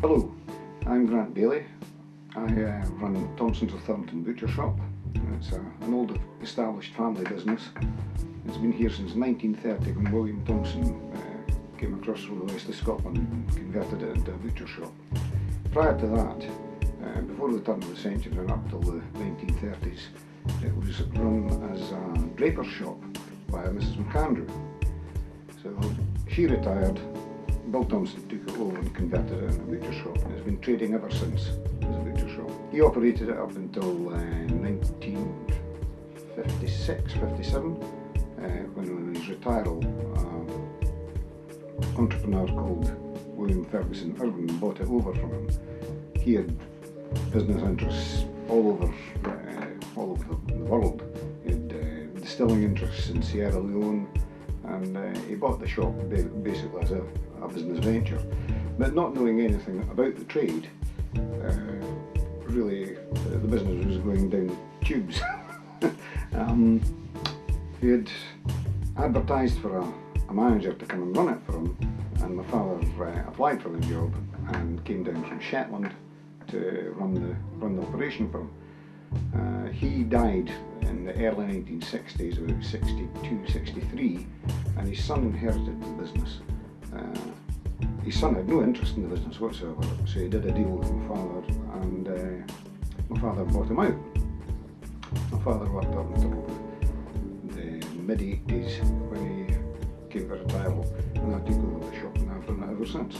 Hello, I'm Grant Bailey. I run Thomson of Thornton butcher shop. It's an old established family business. It's been here since 1930 when William Thomson came across from the west of Scotland and converted it into a butcher shop. Prior to that, before the turn of the century and up till the 1930s, it was run as a draper's shop by Mrs. McAndrew. So she retired, Bill Thomson took it over and converted it into a butcher shop, and it's been trading ever since as a butcher shop. He operated it up until 1956, 57, when on his retiral, an entrepreneur called William Ferguson Irvin bought it over from him. He had business interests all over the world. He had distilling interests in Sierra Leone, and he bought the shop basically as a business venture. But not knowing anything about the trade, really the business was going down the tubes. He had advertised for a manager to come and run it for him, and my father applied for the job and came down from Shetland to run the operation for him. He died in the early 1960s, about 62, 63, and his son inherited the business. His son had no interest in the business whatsoever, so he did a deal with my father, and my father bought him out. My father worked up until the mid-80s when he came for retirement, and I took over the shop and I've run it ever since.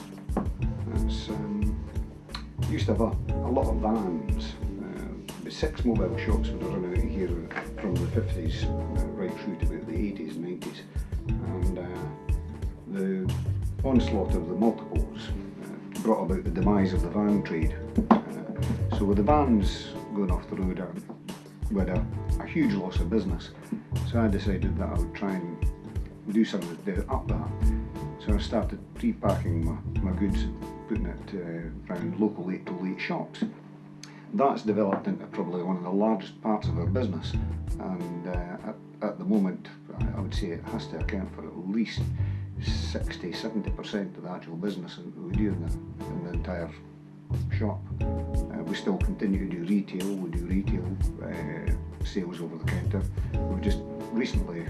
It's used to have a lot of vans. 6 mobile shops would have run out of here from the 50s right through to about the 80s and 90s, and the onslaught of the multiples brought about the demise of the van trade. So with the vans going off the road, we had a huge loss of business. So I decided that I would try and do something to up that. So I started pre-packing my goods and putting it around local 8 to 8 shops. That's developed into probably one of the largest parts of our business, and at the moment I would say it has to account for at least 60-70% of the actual business that we do in the entire shop. We still continue to do retail. We do retail sales over the counter. We've just recently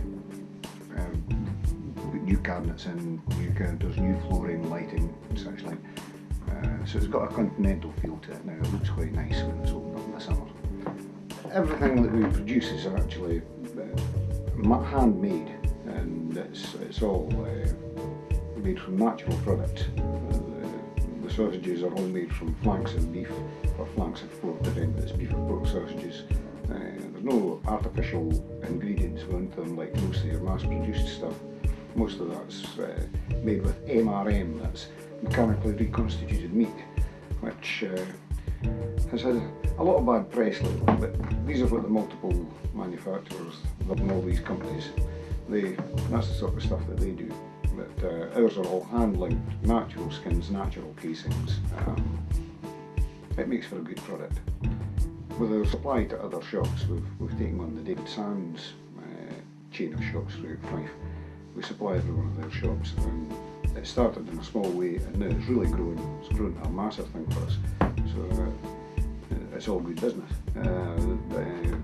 put new cabinets in, new counters, new flooring, lighting and such like. So it's got a continental feel to it now. It looks quite nice when it's opened up in the summer. Everything that we produce is actually handmade, and it's all made from natural products. The sausages are all made from flanks of beef or flanks of pork, depending if it's beef or pork sausages. There's no artificial ingredients going into them like mostly your mass-produced stuff. Most of that's made with MRM, that's mechanically reconstituted meat, which has had a lot of bad press lately, but these are what the multiple manufacturers and all these companies, that's the sort of stuff that they do. But ours are all hand-linked, natural skins, natural casings. It makes for a good product. With our supply to other shops, we've taken on the David Sands chain of shops throughout Fife. We supply every one of their shops, and it started in a small way and now it's really grown. It's grown to a massive thing for us. So it's all good business.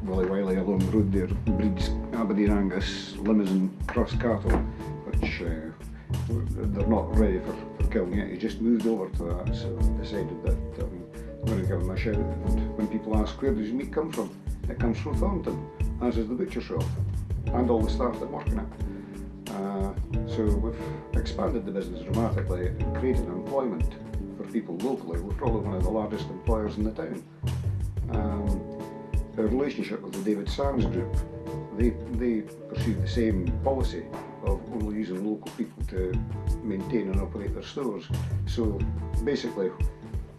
Willy Wiley along the road there breeds Aberdeen Angus, Limousin cross cattle, which they're not ready for killing yet. He just moved over to that, so decided that I'm going to give him a shout. And when people ask where does meat come from, it comes from Thornton, as is the butcher shop and all the staff that work in it. So we've expanded the business dramatically and created employment for people locally. We're probably one of the largest employers in the town. Our relationship with the David Sands group, they pursue the same policy of only using local people to maintain and operate their stores. So basically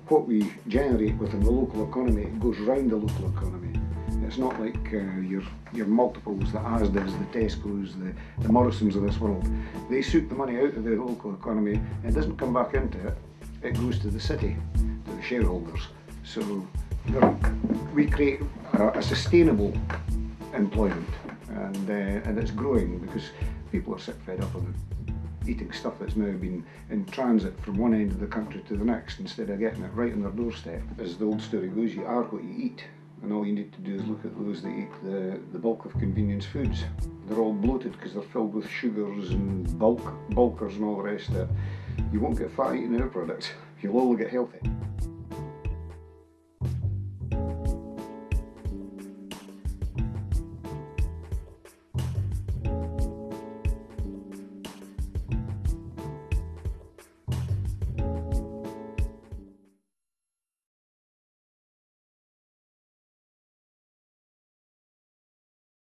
what we generate within the local economy goes round the local economy. It's not like your multiples, the Asda's, the Tesco's, the Morrisons of this world. They suit the money out of the local economy and it doesn't come back into it. It goes to the city, to the shareholders. So we create a sustainable employment, and it's growing because people are sick fed up of eating stuff that's now been in transit from one end of the country to the next instead of getting it right on their doorstep. As the old story goes, you are what you eat, and all you need to do is look at those that eat the bulk of convenience foods. They're all bloated because they're filled with sugars and bulkers and all the rest of it. You won't get fat eating our products, you'll all get healthy.